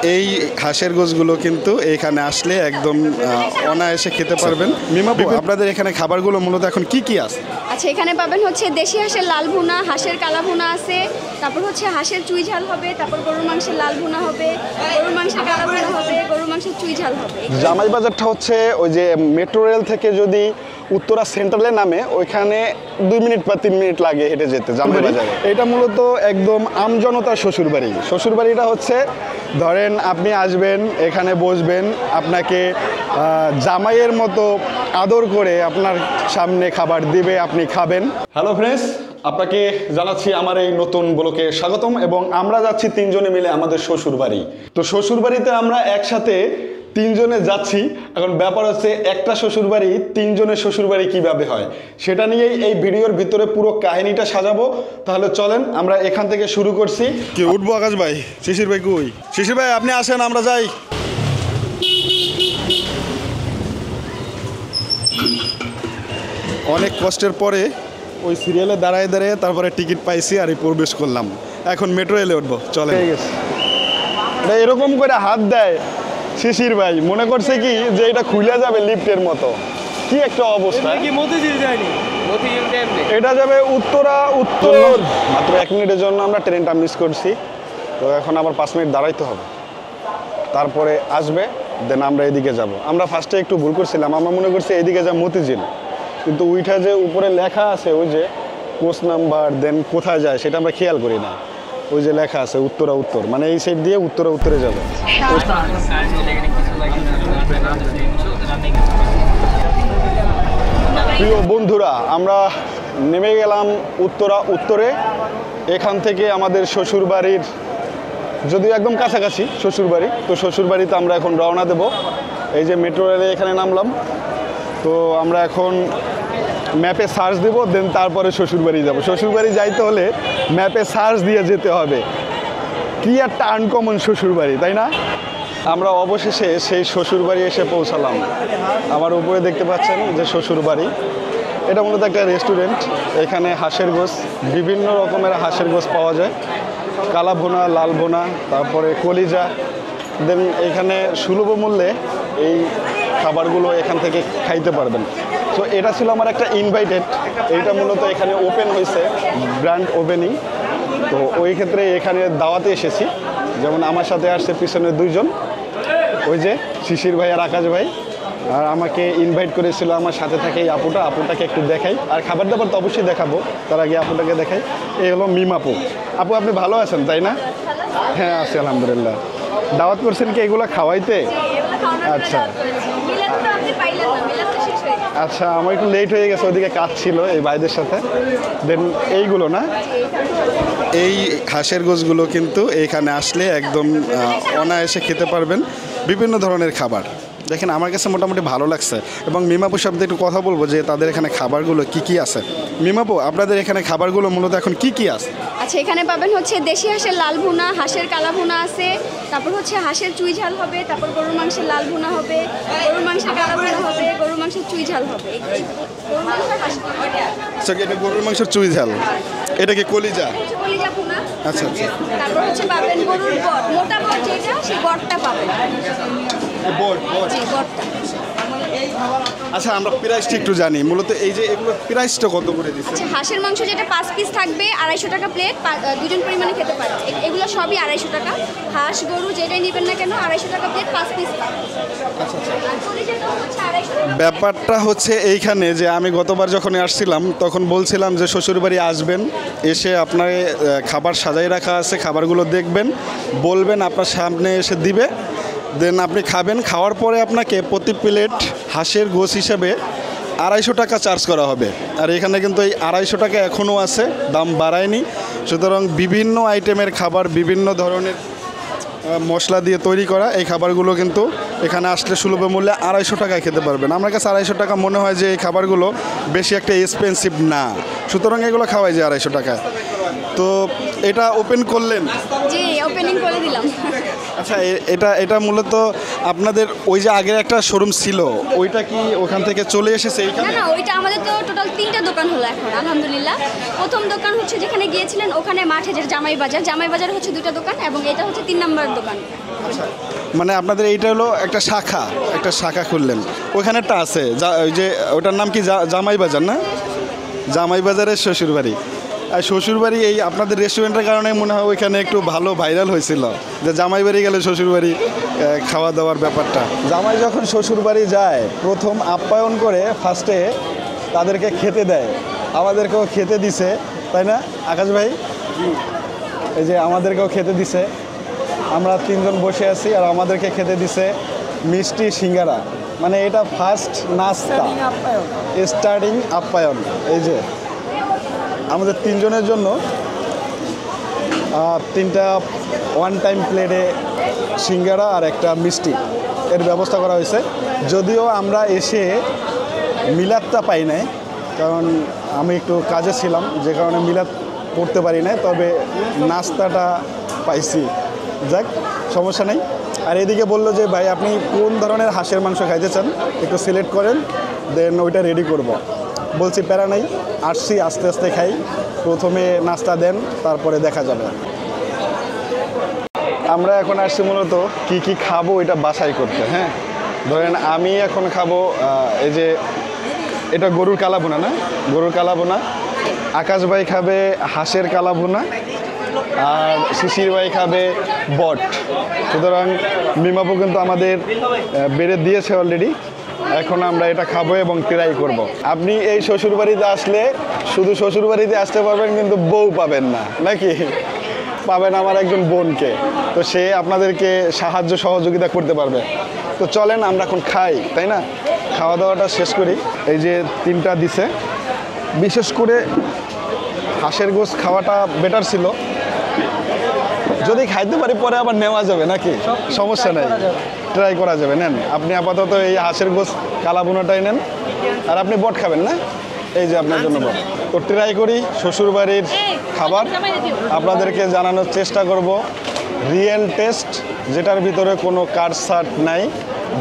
এই হাঁসের গোশগুলো কিন্তু এখানে আসলে একদম অনায়াসে খেতে পারবেন। মিমাপু, আপনাদের এখানে খাবারগুলো মূলত এখন কি কি আছে? আচ্ছা, এখানে পাবেন হচ্ছে দেশি হাঁসের লাল ভুনা, হাঁসের কালা ভুনা আছে, তারপর হচ্ছে হাঁসের চুই ঝাল হবে, তারপর গরুর মাংসের লাল ভুনা হবে, গরুর মাংসের কালা ভুনা হবে, গরুর মাংসের চুই ঝাল হবে। জামাই বাজারটা হচ্ছে ওই যে মেট্রো রেল থেকে যদি উত্তরা সেন্ট্রালে নামে ওইখানে 2 মিনিট বা 3 মিনিট লাগে হেঁটে যেতে জামাই বাজারে। এটা মূলত একদম আমজনতার শ্বশুরবাড়ি। শ্বশুরবাড়িটা হচ্ছে ধরেন আপনি আসবেন, এখানে বসবেন, আপনাকে জামাইয়ের মতো আদর করে আপনার সামনে খাবার দিবে, আপনি খাবেন। হ্যালো ফ্রেন্ডস, আপনাকে জানাচ্ছি আমার এই নতুন ব্লগে স্বাগতম। এবং আমরা যাচ্ছি 3 জনে মিলে আমাদের শ্বশুরবাড়ি। তো শ্বশুরবাড়িতে আমরা একসাথে 3 জনে যাচ্ছি। এখন ব্যাপার হচ্ছে একটা শ্বশুরবাড়ি 3 জনের শ্বশুরবাড়ি কিভাবে হয় সেটা নিয়েই এই ভিডিওর ভিতরে পুরো কাহিনীটা সাজাবো। তাহলে চলেন আমরা এখান থেকে শুরু করছি। কি উঠবো আকাশ ভাই? শিশির ভাই কই? শিশির ভাই আপনি আসেন, আমরা যাই। অনেক কষ্টের পরে ওই সিরিয়ালে দাঁড়ায় দাঁড়িয়ে তারপরে টিকিট পাইছি আর প্রবেশ করলাম। এখন মেট্রো রেলে উঠবো, চলে গেছে। এরকম করে হাত দেয় শিশির ভাই, মনে করছে কি যে এটা খুলে যাবে লিফটের মতো। কি একটা অবস্থা। এটা যাবে উত্তরা উত্তর। মাত্র 1 মিনিটের জন্য আমরা ট্রেনটা মিস করছি। তো এখন আবার 5 মিনিট দাঁড়াইতে হবে, তারপরে আসবে, দেন আমরা এদিকে যাব। আমরা ফার্স্টে একটু ভুল করছিলাম, আমরা মনে করছি এদিকে যা মতিঝিল, কিন্তু ওইটা যে উপরে লেখা আছে ওই যে কোচ নাম্বার দেন কোথায় যায় সেটা আমরা খেয়াল করি না। ওই যে লেখা আছে উত্তরা উত্তর, মানে এই সাইড দিয়ে উত্তরা উত্তরে যাবে। প্রিয় বন্ধুরা, আমরা নেমে গেলাম উত্তরা উত্তরে। এখান থেকে আমাদের শ্বশুরবাড়ির যদিও একদম কাছাকাছি শ্বশুরবাড়ি, তো শ্বশুরবাড়িতে আমরা এখন রওনা দেব। এই যে মেট্রো রেলে এখানে নামলাম। তো আমরা এখন ম্যাপে সার্চ দেব, দেন তারপরে শ্বশুরবাড়ি যাব। শ্বশুরবাড়ি যাইতে হলে ম্যাপে সার্চ দিয়ে যেতে হবে। কি একটা আনকমন শ্বশুরবাড়ি, তাই না? আমরা অবশেষে সেই শ্বশুরবাড়ি এসে পৌঁছালাম। আমার উপরে দেখতে পাচ্ছেন যে শ্বশুরবাড়ি। এটা মূলত একটা রেস্টুরেন্ট। এখানে হাঁসের গোশ, বিভিন্ন রকমের হাঁসের গোশ পাওয়া যায়, কালা ভুনা, লাল ভুনা, তারপরে কলিজা। দেন এখানে সুলভ মূল্যে এই খাবারগুলো এখান থেকে খাইতে পারবেন। তো এটা ছিল আমার একটা ইনভাইটেড। এইটা মূলত এখানে ওপেন হয়েছে, ব্র্যান্ড ওপেনিং। তো ওই ক্ষেত্রে এখানে দাওয়াতে এসেছি। যেমন আমার সাথে আসছে পিছনে 2 জন, ওই যে শিশির ভাই আর আকাশ ভাই। আর আমাকে ইনভাইট করেছিল আমার সাথে থাকে এই আপুটাকে একটু দেখাই। আর খাবার দাবার তো অবশ্যই দেখাবো, তার আগে আপুটাকে দেখাই। এই হলো মিমাপু। আপু আপনি ভালো আছেন তাই না? হ্যাঁ আছি আলহামদুলিল্লাহ। দাওয়াত করছেন কি এগুলো খাওয়াইতে? আচ্ছা আচ্ছা, আমার একটু লেট হয়ে গেছে, ওইদিকে কাজ ছিল এই ভাইদের সাথে। দেন এইগুলো না, এই হাঁসের গোশগুলো কিন্তু এখানে আসলে একদম অনায়াসে খেতে পারবেন। বিভিন্ন ধরনের খাবার দেখেন, আমার কাছে মোটামুটি ভালো লাগছে। এবং মিমাপুর সাথে একটু কথা বলবো যে তাদের এখানে খাবারগুলো কি কি আছে। মিমাপু, আপনাদের এখানে খাবারগুলো মূলত এখন কি কি আছে? আচ্ছা, এখানে পাবেন হচ্ছে দেশি হাঁসের লাল ভুনা, হাঁসের কালা ভুনা আছে, তারপর হচ্ছে হাঁসের চুই ঝাল হবে, তারপর গরুর মাংসের লাল ভুনা হবে, গরুর মাংসের কালা ভুনা হবে, গরুর মাংসের চুই ঝাল হবে। আচ্ছা, এটা গরুর মাংসের চুই ঝাল, এটা কি কলিজা? কলিজা ভুনা। আচ্ছা আচ্ছা। তারপর হচ্ছে পাবেন গরুর বট, মোটা বট যেটা, সেই বটটা পাবেন। আচ্ছা, আমরা প্রাইসটা একটু জানি। মূলত এই যে এগুলোর প্রাইসটা কত করে দিচ্ছে? আচ্ছা, হাঁসের মাংস যেটা 5 পিস থাকবে 250 টাকা প্লেট, 2 জন পরিমাণে খেতে পারে। এগুলো সবই 250 টাকা। হাঁস গরু যেটাই নেবেন না কেন 250 টাকা প্লেট, 5 পিস। ব্যাপারটা হচ্ছে এইখানে যে আমি গতবার যখন আসছিলাম তখন বলছিলাম যে শ্বশুরবাড়ি আসবেন, এসে আপনার খাবার সাজাই রাখা আছে, খাবারগুলো দেখবেন, বলবেন, আপনার সামনে এসে দিবে, দেন আপনি খাবেন। খাওয়ার পরে আপনাকে প্রতি প্লেট হাঁসের গোশ হিসাবে 250 টাকা চার্জ করা হবে। আর এখানে কিন্তু এই 250 টাকা এখনও আছে, দাম বাড়ায়নি। সুতরাং বিভিন্ন আইটেমের খাবার, বিভিন্ন ধরনের মশলা দিয়ে তৈরি করা এই খাবারগুলো কিন্তু এখানে আসলে সুলভ মূল্যে 250 টাকায় খেতে পারবেন। আমার কাছে 250 টাকা মনে হয় যে এই খাবারগুলো বেশি একটা এক্সপেন্সিভ না, সুতরাং এগুলো খাওয়াই যায় 250 টাকায়। তো এটা ওপেন করলেন? জি, ওপেনিং করে দিলাম। আচ্ছা এটা এটা মূলত আপনাদের ওই যে আগের একটা শোরুম ছিল ওইটা কি ওখান থেকে চলে এসেছে না এইখানে? না, ওইটা আমাদের তো টোটাল 3টা দোকান হলো এখন আলহামদুলিল্লাহ। প্রথম দোকান হচ্ছে যেখানে গিয়েছিলেন ওখানে মাঠে যে জামাই বাজার হচ্ছে 2টা দোকান এবং এটা হচ্ছে 3 নাম্বার দোকান। মানে আপনাদের এইটা হলো একটা শাখা খুললেন, ওইখানেরটা আছে ওই যে ওটার নাম কি জামাই বাজার না? জামাই বাজারের শ্বশুরবাড়ি। আর শ্বশুরবাড়ি এই আপনাদের রেস্টুরেন্টের কারণে মনে হয় ওইখানে একটু ভালো ভাইরাল হয়েছিল যে জামাই বাড়ি গেলে শ্বশুরবাড়ি খাওয়া দাওয়ার ব্যাপারটা। জামাই যখন শ্বশুরবাড়ি যায় প্রথম আপ্যায়ন করে ফার্স্টে তাদেরকে খেতে দেয়, আমাদেরকেও খেতে দিছে তাই না আকাশ ভাই? এই যে আমাদেরকেও খেতে দিছে, আমরা 3 জন বসে আছি আর আমাদেরকে খেতে দিছে মিষ্টি সিঙ্গারা। মানে এটা ফার্স্ট নাস্তা, স্টার্টিং আপ্যায়ন। এই যে আমাদের 3 জনের জন্য 3টা ওয়ান টাইম প্লেটে সিঙ্গারা আর একটা মিষ্টি এর ব্যবস্থা করা হয়েছে। যদিও আমরা এসে মিলাদটা পাই নাই, কারণ আমি একটু কাজে ছিলাম যে কারণে মিলাদ পড়তে পারি নাই, তবে নাস্তাটা পাইছি। যাক, সমস্যা নেই। আর এদিকে বললো যে ভাই আপনি কোন ধরনের হাঁসের মাংস খাইতে চান একটু সিলেক্ট করেন, দেন ওইটা রেডি করব। বলছি প্যারা নাই, আসছি আস্তে আস্তে খাই, প্রথমে নাস্তা দেন তারপরে দেখা যাবে। আমরা এখন আসছি মূলত কি কি খাবো এটা বাছাই করতে। হ্যাঁ, ধরেন আমি এখন খাবো এই যে এটা গরুর কালাভুনা না, গরুর কালাভুনা। আকাশ ভাই খাবে হাঁসের কালাভুনা আর শিশির ভাই খাবে বট। সুতরাং মিমাপু কিন্তু আমাদের বেড়ে দিয়েছে অলরেডি, এখন আমরা এটা খাবো এবং ট্রাই করব। আপনি এই শ্বশুরবাড়িতে আসলে শুধু শ্বশুরবাড়িতে আসতে পারবেন কিন্তু বউ পাবেন না, নাকি? পাবেন আমার একজন বোনকে, তো সে আপনাদেরকে সাহায্য সহযোগিতা করতে পারবে। তো চলেন আমরা এখন খাই, তাই না? খাওয়া দাওয়াটা শেষ করি। এই যে 3টা দিছে, বিশেষ করে হাঁসের গোশত খাওয়াটা বেটার ছিল। যদি খাইতে পারি পরে আবার নেওয়া যাবে, নাকি? সমস্যা নাই, ট্রাই করা যাবে। নেন আপনি আপাতত এই হাঁসের গোশত কালাভুনাটাই নেন, আর আপনি বট খাবেন না? এই যে আপনার জন্য বট। তো ট্রাই করি শ্বশুরবাড়ির খাবার, আপনাদেরকে জানানোর চেষ্টা করব রিয়েল টেস্ট, যেটার ভিতরে কোনো কাটসাট নাই।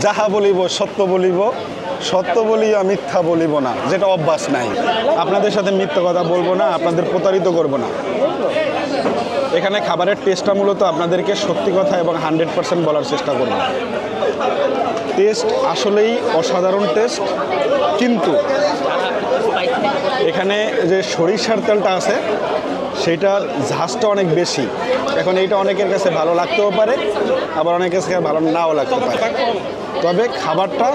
যাহা বলিব সত্য বলিব, সত্য বলিয়া মিথ্যা বলিব না, যেটা অভ্যাস নাই। আপনাদের সাথে মিথ্যা কথা বলবো না, আপনাদের প্রতারিত করব না। এখানে খাবারের টেস্টটা মূলত আপনাদেরকে সত্যি কথা এবং 100% বলার চেষ্টা করব। টেস্ট আসলেই অসাধারণ টেস্ট, কিন্তু এখানে যে সরিষার তেলটা আছে সেইটার ঝাঁজটা অনেক বেশি। এখন এইটা অনেকের কাছে ভালো লাগতেও পারে, আবার অনেকের কাছে ভালো নাও লাগতে পারে, তবে খাবারটা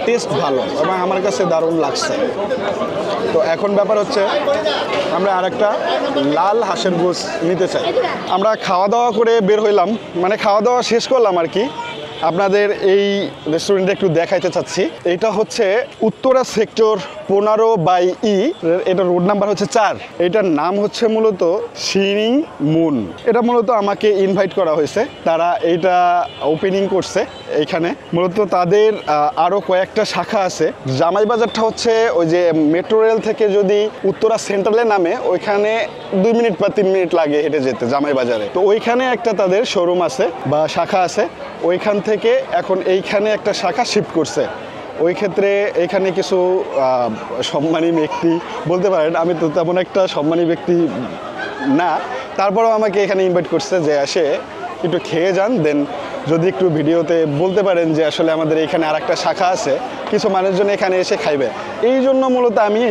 টেস্ট ভালো এবং আমার কাছে দারুণ লাগছে। তো এখন ব্যাপার হচ্ছে আমরা আরেকটা লাল হাঁসের গোশত নিতে চাই। আমরা খাওয়া দাওয়া করে বের হইলাম, মানে খাওয়া দাওয়া শেষ করলাম আর কি। আপনাদের এই রেস্টুরেন্টে একটু দেখাইতে চাচ্ছি। এটা হচ্ছে উত্তরা সেক্টর 15/E, এটা রোড নাম্বার হচ্ছে 4। এটার নাম হচ্ছে মূলত শিরিং মুন। এটা মূলত আমাকে ইনভাইট করা হয়েছে, তারা এইটা ওপেনিং করছে এইখানে। মূলত তাদের আরও কয়েকটা শাখা আছে। জামাই বাজারটা হচ্ছে ওই যে মেট্রো রেল থেকে যদি উত্তরা সেন্ট্রালে নামে ওইখানে 2 মিনিট বা 3 মিনিট লাগে হেঁটে যেতে জামাই বাজারে। তো ওইখানে একটা তাদের শোরুম আছে বা শাখা আছে, ওইখান থেকে এখন এইখানে একটা শাখা শিফট করছে। ওই ক্ষেত্রে এখানে কিছু সম্মানী ব্যক্তি বলতে পারেন, আমি তো তেমন একটা সম্মানী ব্যক্তি না, তারপরেও আমাকে এখানে ইনভাইট করছে যে আসে একটু খেয়ে যান, দেন যদি একটু ভিডিওতে বলতে পারেন যে আসলে আমাদের এখানে আর একটা শাখা আছে, কিছু মানুষজন এখানে এসে খাইবে। এই জন্য মূলত আমি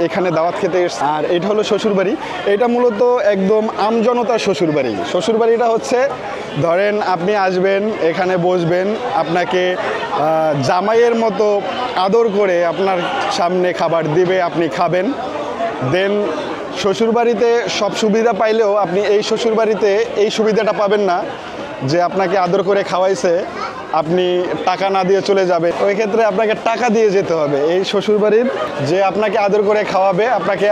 এখানে দাওয়াত খেতে এসেছি। আর এটা হলো শ্বশুরবাড়ি, এটা মূলত একদম আমজনতার শ্বশুরবাড়ি। শ্বশুরবাড়িটা হচ্ছে ধরেন আপনি আসবেন, এখানে বসবেন, আপনাকে জামাইয়ের মতো আদর করে আপনার সামনে খাবার দিবে, আপনি খাবেন। দেন শ্বশুরবাড়িতে সব সুবিধা পাইলেও আপনি এই শ্বশুরবাড়িতে এই সুবিধাটা পাবেন না যে আপনাকে আদর করে খাওয়াইছে, আপনি টাকা না দিয়ে চলে যাবে। ওই ক্ষেত্রে আপনাকে টাকা দিয়ে যেতে হবে। এই শ্বশুরবাড়ির যে আপনাকে আদর করে খাওয়াবে, আপনাকে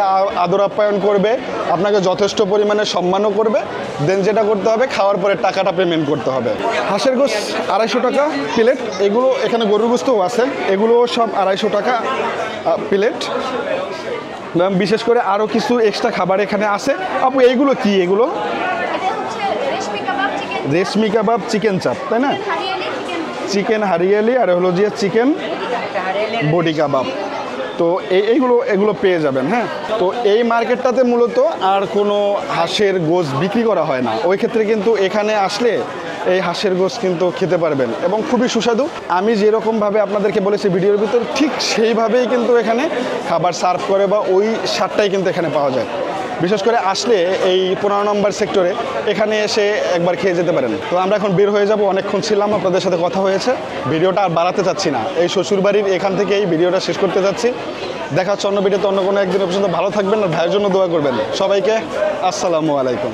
আদর আপ্যায়ন করবে, আপনাকে যথেষ্ট পরিমাণে সম্মানও করবে। দেন যেটা করতে হবে, খাওয়ার পরে টাকাটা পেমেন্ট করতে হবে। হাঁসের গোশত 250 টাকা প্লেট, এগুলো এখানে গরুর গোশতও আছে, এগুলো সব 250 টাকা প্লেট। বিশেষ করে আরও কিছু এক্সট্রা খাবার এখানে আছে। আপু এইগুলো কি? এগুলো এটা হচ্ছে রেশমি কাবাব, চিকেন রেশমি কাবাব, চিকেন চাপ, তাই না? হারিয়ালি চিকেন চিকেন হারিয়ালি আর হলো যে চিকেন বডি কাবাব। তো এগুলো পেয়ে যাবেন। হ্যাঁ, তো এই মার্কেটটাতে মূলত আর কোনো হাঁসের গোশত বিক্রি করা হয় না। ওই ক্ষেত্রে কিন্তু এখানে আসলে এই হাঁসের গোশত কিন্তু খেতে পারবেন এবং খুবই সুস্বাদু। আমি যেরকমভাবে আপনাদেরকে বলেছি ভিডিওর ভিতর, ঠিক সেইভাবেই কিন্তু এখানে খাবার সার্ভ করে বা ওই স্বাদটাই কিন্তু এখানে পাওয়া যায়। বিশেষ করে আসলে এই 15 নম্বর সেক্টরে এখানে এসে একবার খেয়ে যেতে পারেন। তো আমরা এখন বের হয়ে যাব, অনেকক্ষণ ছিলাম, আপনাদের সাথে কথা হয়েছে, ভিডিওটা আর বাড়াতে চাচ্ছি না। এই শ্বশুরবাড়ির এখান থেকে এই ভিডিওটা শেষ করতে যাচ্ছি। দেখা হচ্ছে অন্য ভিডিওতে অন্য কোনো একদিন পর্যন্ত। ভালো থাকবেন আর ভাইয়ের জন্য দোয়া করবেন। সবাইকে আসসালামু আলাইকুম।